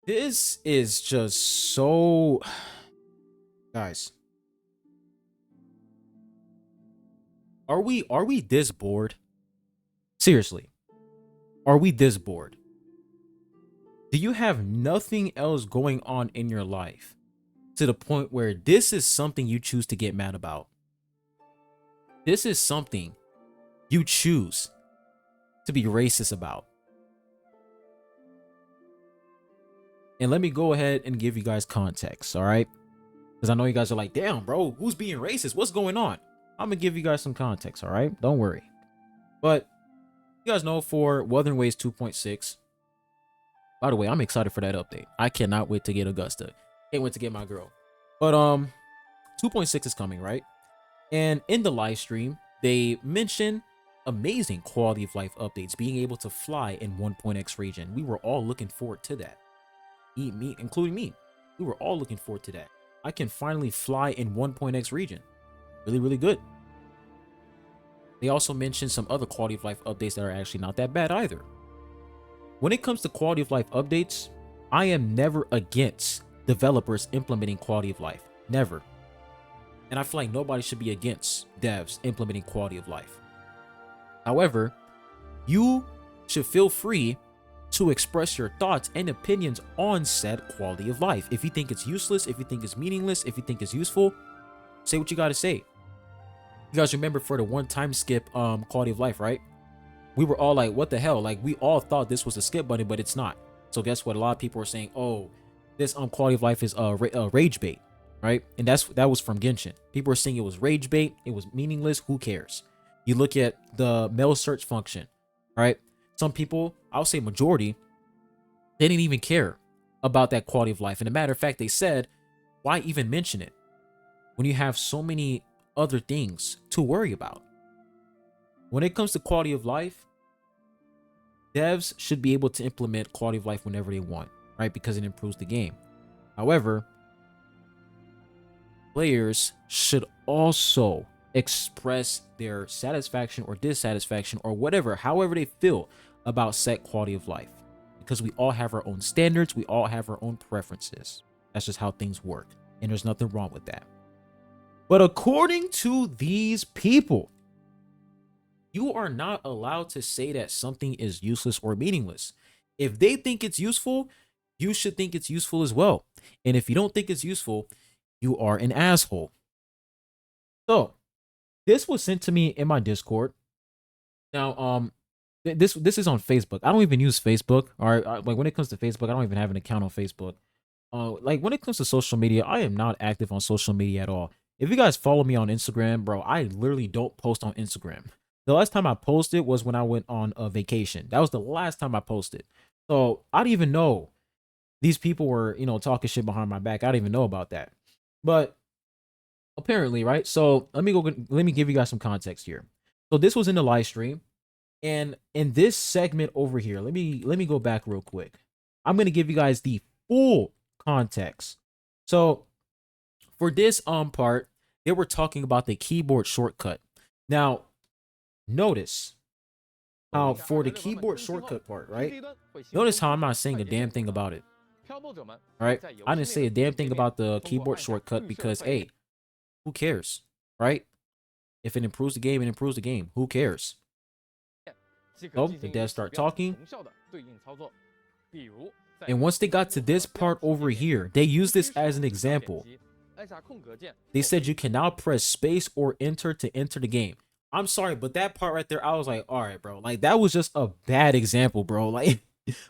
This is just so guys, are we this bored? Seriously, are we this bored? Do you have nothing else going on in your life to the point where this is something you choose to get mad about? This is something you choose to be racist about. And let me go ahead and give you guys context, all right? Because I know you guys are like, damn, bro, who's being racist? What's going on? I'm going to give you guys some context, all right? Don't worry. But you guys know for Wuthering Waves 2.6, by the way, I'm excited for that update. I cannot wait to get Augusta. Can't wait to get my girl. But 2.6 is coming, right? And in the live stream, they mentioned amazing quality of life updates, being able to fly in 1.x region. We were all looking forward to that. Me, including me. We were all looking forward to that. I can finally fly in 1.x region. Really, really good. They also mentioned some other quality of life updates that are actually not that bad either. When it comes to quality of life updates, I am never against developers implementing quality of life. Never. And I feel like nobody should be against devs implementing quality of life. However, you should feel free to express your thoughts and opinions on said quality of life. If you think it's useless, if you think it's meaningless, if you think it's useful, say what you got to say. You guys remember for the one time skip quality of life, right? We were all like, what the hell? Like, we all thought this was a skip button, but it's not. So guess what? A lot of people are saying, oh, this quality of life is rage bait, right? And that was from Genshin. People are saying it was rage bait, it was meaningless. Who cares? You look at the mail search function, right? Some people, I'll say majority, they didn't even care about that quality of life. And a matter of fact, they said, why even mention it when you have so many other things to worry about? When it comes to quality of life, devs should be able to implement quality of life whenever they want, right? Because it improves the game. However, players should also express their satisfaction or dissatisfaction or whatever, however they feel about set quality of life. Because we all have our own standards, we all have our own preferences. That's just how things work. And there's nothing wrong with that. But according to these people, you are not allowed to say that something is useless or meaningless. If they think it's useful, you should think it's useful as well. And if you don't think it's useful, you are an asshole. So, this was sent to me in my Discord. Now, this is on Facebook. I don't even use Facebook. Or like when it comes to Facebook, I don't even have an account on Facebook. Like when it comes to social media, I am not active on social media at all. If you guys follow me on Instagram, bro, I literally don't post on Instagram. The last time I posted was when I went on a vacation. That was the last time I posted. So I didn't even know these people were, talking shit behind my back. I didn't even know about that. But apparently, right? So let me give you guys some context here. So this was in the live stream. And in this segment over here, let me go back real quick. I'm gonna give you guys the full context. So for this part, they were talking about the keyboard shortcut. Now, notice how for the keyboard shortcut part, right? Notice how I'm not saying a damn thing about it. Right? I didn't say a damn thing about the keyboard shortcut because, hey, who cares? Right? If it improves the game, it improves the game. Who cares? So the devs start talking. And once they got to this part over here, they used this as an example. They said you can now press space or enter to enter the game. I'm sorry, but that part right there, I was like, all right, bro. Like, that was just a bad example, bro. Like,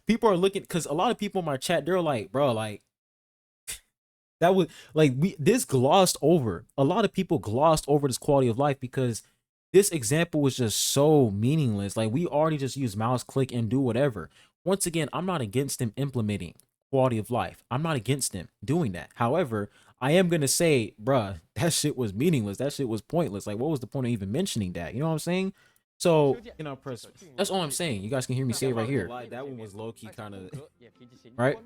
people are looking, because a lot of people in my chat, they're like, bro, like, that was, like, this glossed over. A lot of people glossed over this quality of life because this example was just so meaningless. Like, we already just use mouse click and do whatever. Once again, I'm not against them implementing quality of life. I'm not against them doing that. However, I am going to say, bruh, that shit was meaningless. That shit was pointless. Like, what was the point of even mentioning that? You know what I'm saying? So, press. That's all I'm saying. You guys can hear me say it right here. That one was low-key kind of... Right?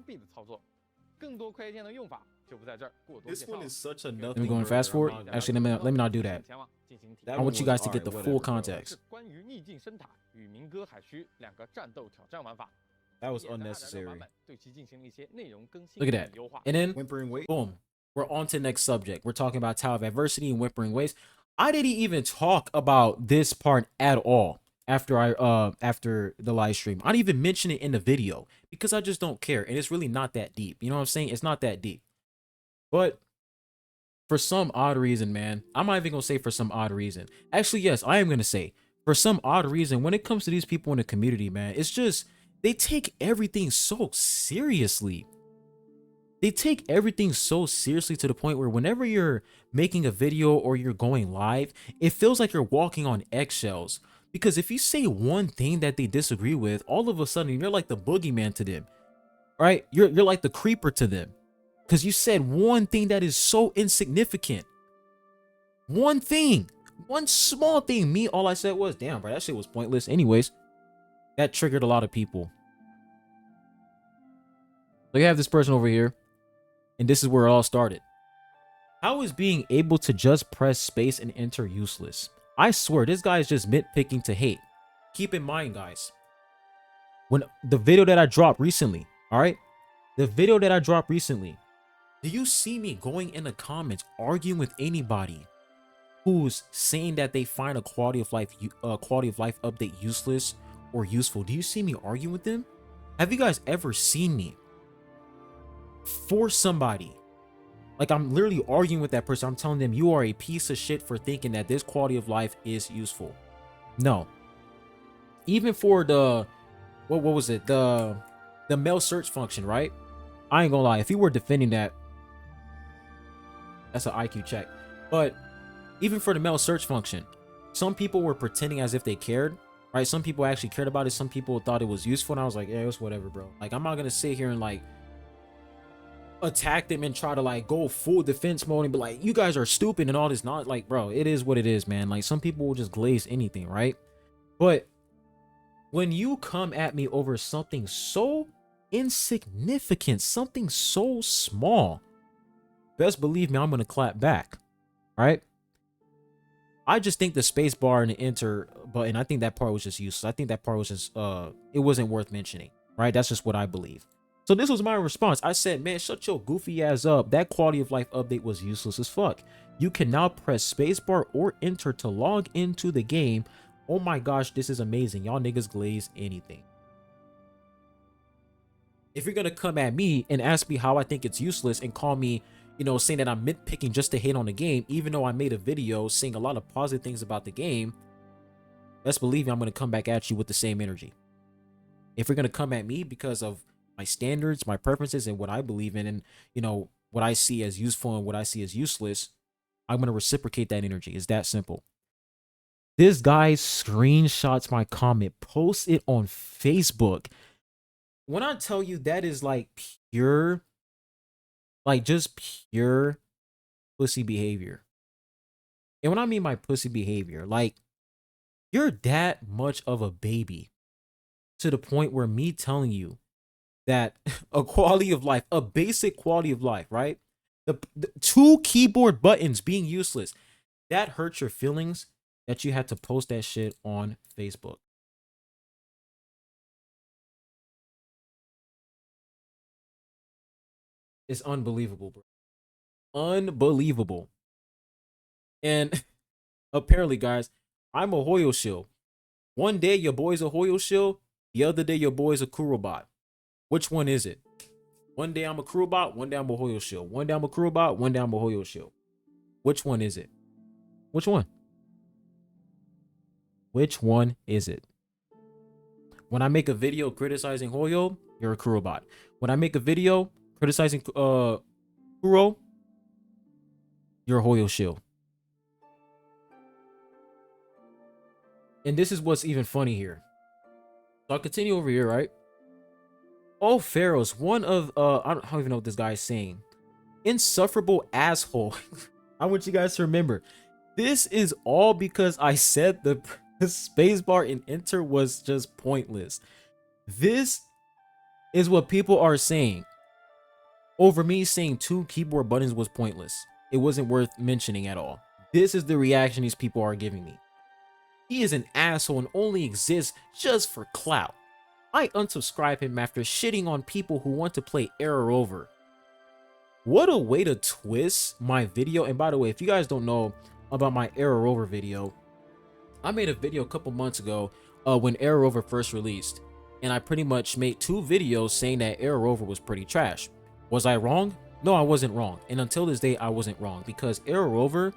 This one is such a nothing. Let me go and fast forward. Actually, let me not do that. I want you guys to get the full context. That was unnecessary. Look at that. And then, Whimpering wait. boom, we're on to the next subject. We're talking about Tower of Adversity and Whimpering Waves. I didn't even talk about this part at all after the live stream. I didn't even mention it in the video because I just don't care. And it's really not that deep. You know what I'm saying? It's not that deep. But for some odd reason, man, I'm not even gonna say for some odd reason. Actually, yes, I am gonna say for some odd reason, when it comes to these people in the community, man, it's just they take everything so seriously. They take everything so seriously to the point where whenever you're making a video or you're going live, it feels like you're walking on eggshells. Because if you say one thing that they disagree with, all of a sudden you're like the boogeyman to them, right? You're like the creeper to them. Because you said one thing that is so insignificant. One thing. One small thing. Me, all I said was, damn, bro, that shit was pointless. Anyways, that triggered a lot of people. So you have this person over here. And this is where it all started. How is being able to just press space and enter useless? I swear, this guy is just nitpicking to hate. Keep in mind, guys, when the video that I dropped recently, all right? The video that I dropped recently, do you see me going in the comments arguing with anybody who's saying that they find a quality of life update useless or useful? Do you see me arguing with them? Have you guys ever seen me force somebody? Like, I'm literally arguing with that person. I'm telling them you are a piece of shit for thinking that this quality of life is useful. No. Even for the what was it? The mail search function, right? I ain't gonna lie. If you were defending that, that's an IQ check. But even for the mail search function, some people were pretending as if they cared, right? Some people actually cared about it. Some people thought it was useful, and I was like, yeah, it's whatever, bro. Like, I'm not gonna sit here and like attack them and try to like go full defense mode and be like, you guys are stupid and all this. Not like, bro, it is what it is, man. Like, some people will just glaze anything, right? But when you come at me over something so insignificant, something so small, best believe me, I'm gonna clap back, right? I just think the space bar and the enter button, I think that part was just useless. I think that part was just it wasn't worth mentioning, right? That's just what I believe. So this was my response. I said, man, shut your goofy ass up. That quality of life update was useless as fuck. You can now press spacebar or enter to log into the game. Oh my gosh, this is amazing. Y'all niggas glaze anything. If you're gonna come at me and ask me how I think it's useless and call me, you know, saying that I'm nitpicking just to hate on the game, even though I made a video saying a lot of positive things about the game, best believe me, I'm gonna come back at you with the same energy. If you're gonna come at me because of my standards, my preferences, and what I believe in, and you know what I see as useful and what I see as useless, I'm gonna reciprocate that energy. It's that simple. This guy screenshots my comment, posts it on Facebook. When I tell you that is like pure, like just pure pussy behavior. And when I mean by pussy behavior, like, you're that much of a baby to the point where me telling you that a quality of life, a basic quality of life, right? The 2 keyboard buttons being useless, that hurts your feelings that you had to post that shit on Facebook. It's unbelievable, bro. Unbelievable. And apparently, guys, I'm a Hoyo shill. One day your boy's a Hoyo shill, the other day your boy's a Kurobot. Which one is it? One day I'm a Kurobot, one day I'm a Hoyo shill. One day I'm a Kurobot, one day I'm a Hoyo shill. Which one is it? Which one? Which one is it? When I make a video criticizing Hoyo, you're a Kurobot. When I make a video criticizing Kuro, you're a Hoyo shill. And this is what's even funny here. So I'll continue over here, right? Oh, Faros, one of I don't even know what this guy is saying. Insufferable asshole. I want you guys to remember, this is all because I said the spacebar and enter was just pointless. This is what people are saying over me saying 2 keyboard buttons was pointless. It wasn't worth mentioning at all. This is the reaction these people are giving me. He is an asshole and only exists just for clout. I unsubscribe him after shitting on people who want to play Arrow Rover. What a way to twist my video. And by the way, if you guys don't know about my Arrow Rover video, I made a video a couple months ago when Arrow Rover first released, and I pretty much made 2 videos saying that Arrow Rover was pretty trash. Was I wrong? No, I wasn't wrong. And until this day, I wasn't wrong, because Arrow Rover,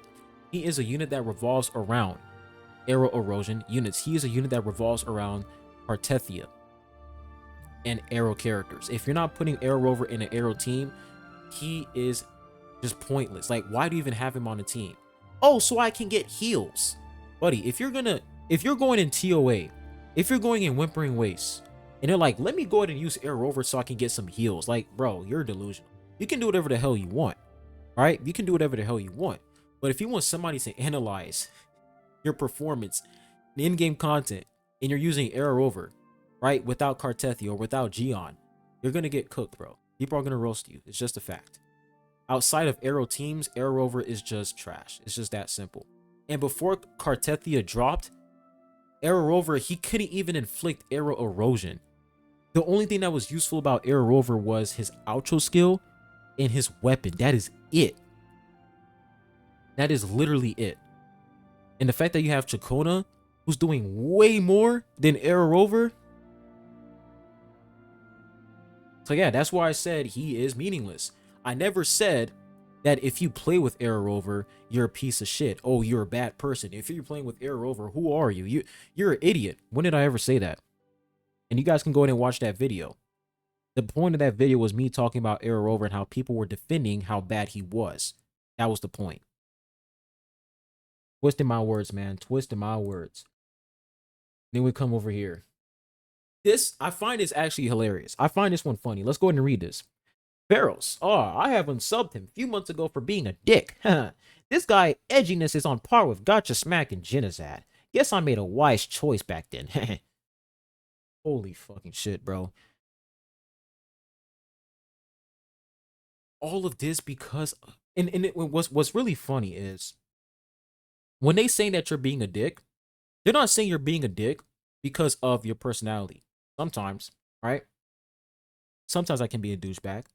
he is a unit that revolves around Arrow Erosion units. He is a unit that revolves around Cartethia and Arrow characters. If you're not putting Arrow Rover in an Arrow team, he is just pointless. Like, why do you even have him on a team? Oh, so I can get heals. Buddy, if you're going in TOA, if you're going in Whimpering Waste, and they're like, let me go ahead and use Arrow Rover so I can get some heals. Like, bro, you're delusional. You can do whatever the hell you want, right? You can do whatever the hell you want. But if you want somebody to analyze your performance, the in-game content, and you're using Arrow Rover, right, without Cartethia or without Gion, you're going to get cooked, bro. People are going to roast you. It's just a fact. Outside of Arrow teams, Arrow Rover is just trash. It's just that simple. And before Cartethia dropped, Arrow Rover, he couldn't even inflict Arrow Erosion. The only thing that was useful about Arrow Rover was his outro skill and his weapon. That is it. That is literally it. And the fact that you have Chacona, who's doing way more than Arrow Rover. So yeah, that's why I said he is meaningless. I never said that if you play with Arrow Rover, you're a piece of shit. Oh, you're a bad person. If you're playing with Arrow Rover, who are you? You're an idiot. When did I ever say that? And you guys can go ahead and watch that video. The point of that video was me talking about Arrow Rover and how people were defending how bad he was. That was the point. Twisting my words, man. Twisting my words. Then we come over here. This, I find this actually hilarious. I find this one funny. Let's go ahead and read this. Faros. Oh, I have unsubbed him a few months ago for being a dick. This guy edginess is on par with Gotcha Smack and Genocide. Guess I made a wise choice back then. Holy fucking shit, bro. All of this because, what's really funny is, when they say that you're being a dick, they're not saying you're being a dick because of your personality. Sometimes, right? Sometimes I can be a douchebag.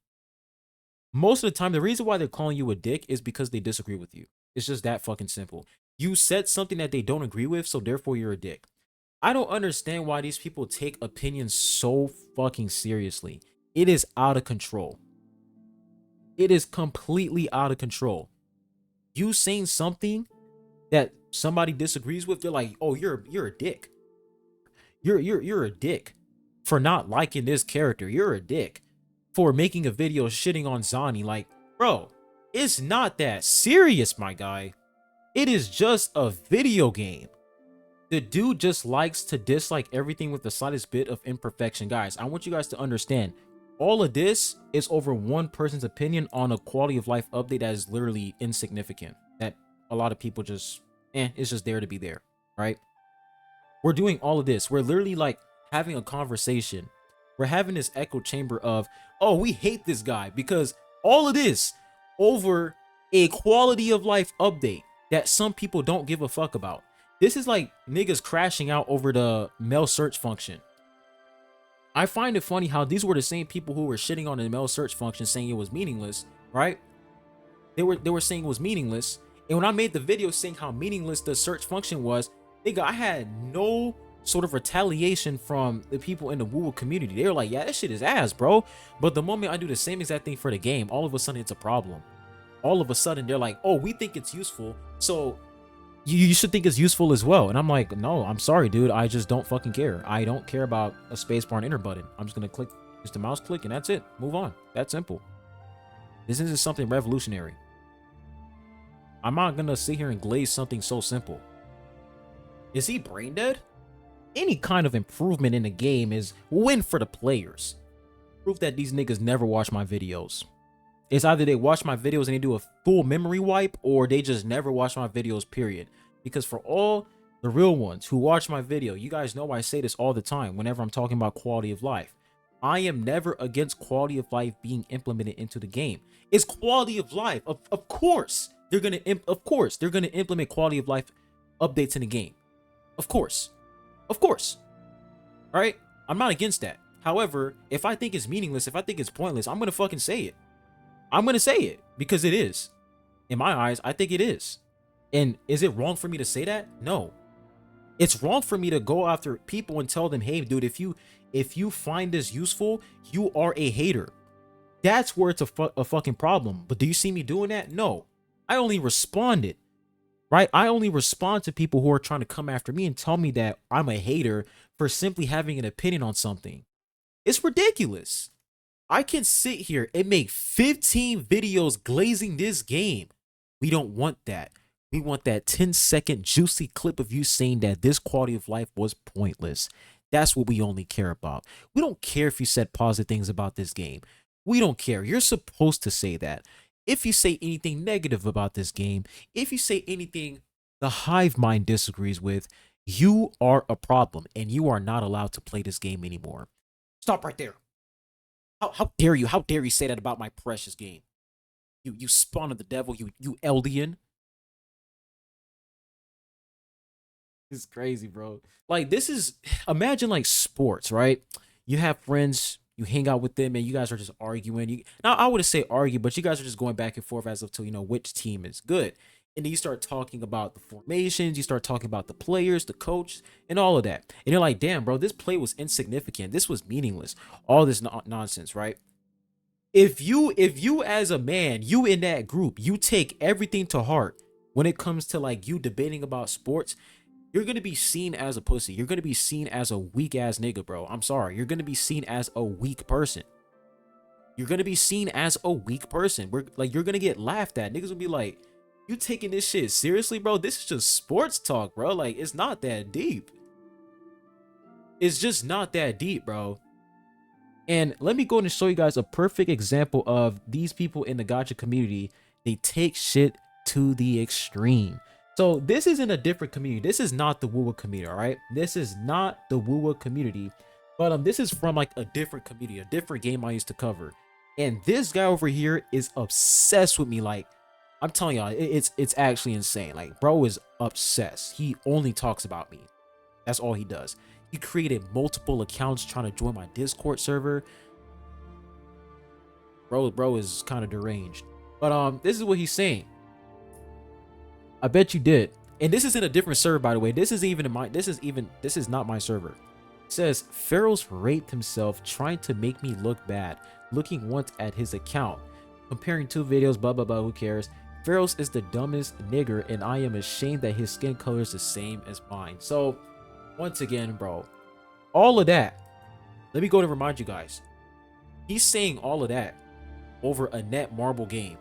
Most of the time, the reason why they're calling you a dick is because they disagree with you. It's just that fucking simple. You said something that they don't agree with, so therefore you're a dick. I don't understand why these people take opinions so fucking seriously. It is out of control. It is completely out of control. You saying something that somebody disagrees with, they're like, "Oh, you're a dick. You're a dick for not liking this character. You're a dick for making a video shitting on Zani." Like, bro, it's not that serious, my guy. It is just a video game. The dude just likes to dislike everything with the slightest bit of imperfection. Guys, I want you guys to understand, all of this is over one person's opinion on a quality of life update that is literally insignificant. That a lot of people just, it's just there to be there, right? We're doing all of this. We're literally like having a conversation. We're having this echo chamber of, oh, we hate this guy because all of this over a quality of life update that some people don't give a fuck about. This is like niggas crashing out over the mail search function. I find it funny how these were the same people who were shitting on the mail search function saying it was meaningless, right? They were saying it was meaningless. And when I made the video saying how meaningless the search function was, nigga, I had no sort of retaliation from the people in the Woo community. They were like, yeah, that shit is ass, bro. But the moment I do the same exact thing for the game, all of a sudden it's a problem. All of a sudden they're like, oh, we think it's useful, so you should think it's useful as well. And I'm like, no, I'm sorry, dude. I just don't fucking care. I don't care about a spacebar and enter button. I'm just gonna click, just the mouse click, and that's it. Move on. That's simple. This isn't something revolutionary. I'm not gonna sit here and glaze something so simple. Is he brain dead? Any kind of improvement in the game is win for the players. Proof that these niggas never watch my videos. It's either they watch my videos and they do a full memory wipe, or they just never watch my videos, period. Because for all the real ones who watch my video, you guys know I say this all the time whenever I'm talking about quality of life. I am never against quality of life being implemented into the game. It's quality of life. Of course, they're gonna implement quality of life updates in the game. Of course. All right? I'm not against that. However, if I think it's meaningless, if I think it's pointless, I'm gonna fucking say it. I'm gonna say it because it is. In my eyes, I think it is. And is it wrong for me to say that? No. It's wrong for me to go after people and tell them, hey, dude, if you find this useful, you are a hater. That's where it's a fucking problem. But do you see me doing that? No. I only responded, right? I only respond to people who are trying to come after me and tell me that I'm a hater for simply having an opinion on something. It's ridiculous. I can sit here and make 15 videos glazing this game. We don't want that. We want that 10-second juicy clip of you saying that this quality of life was pointless. That's what we only care about. We don't care if you said positive things about this game. We don't care. You're supposed to say that. If you say anything negative about this game, if you say anything the hive mind disagrees with, you are a problem and you are not allowed to play this game anymore. Stop right there. How dare you? How dare you say that about my precious game? You spawn of the devil, you Eldian. It's crazy, bro. Like, this is, imagine like sports, right? You have friends, you hang out with them, and you guys are just arguing. Now, I wouldn't say argue, but you guys are just going back and forth as of to, which team is good. And then you start talking about the formations, you start talking about the players, the coach, and all of that. And you're like, damn, bro, this play was insignificant. This was meaningless. All this nonsense, right? If you as a man, you in that group, you take everything to heart when it comes to like you debating about sports, you're gonna be seen as a pussy. You're gonna be seen as a weak ass nigga, bro. I'm sorry. You're gonna be seen as a weak person. You're gonna be seen as a weak person. You're gonna get laughed at. Niggas will be like, you taking this shit seriously, bro? This is just sports talk, bro. Like, it's not that deep. It's just not that deep, bro. And let me go and show you guys a perfect example of these people in the gacha community. They take shit to the extreme. So this is in a different community. This is not the Woowa community, all right? This is not the Woowa community, but this is from like a different community, a different game I used to cover. And this guy over here is obsessed with me. Like, I'm telling y'all, it's actually insane. Like, bro is obsessed. He only talks about me. That's all he does. He created multiple accounts trying to join my Discord server. Bro is kind of deranged. But this is what he's saying. I bet you did. And this is in a different server, by the way. This is not my server. It says Faros raped himself trying to make me look bad. Looking once at his account. Comparing two videos, blah blah blah, who cares? Faros is the dumbest nigger, and I am ashamed that his skin color is the same as mine. So once again, bro, all of that, let me go to remind you guys, he's saying all of that over a net marble game.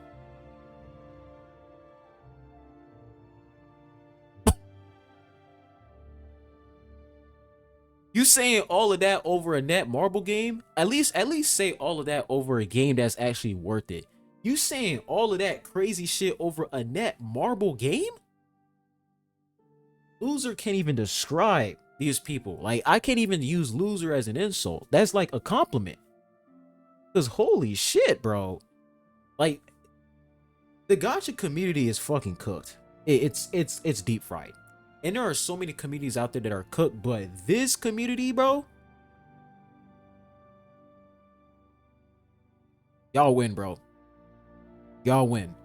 You saying all of that over a net marble game? At least say all of that over a game that's actually worth it. You saying all of that crazy shit over a net marble game? Loser can't even describe these people. Like, I can't even use loser as an insult. That's like a compliment. Because holy shit, bro. Like, the gacha community is fucking cooked. It's deep fried. And there are so many communities out there that are cooked, but this community, bro, y'all win, bro. Y'all win.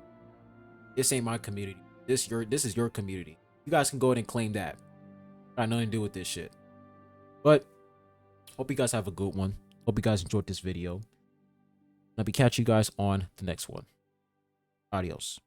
This ain't my community. This is your community. You guys can go ahead and claim that. Got nothing to do with this shit. But hope you guys have a good one. Hope you guys enjoyed this video. I'll be catching you guys on the next one. Adios.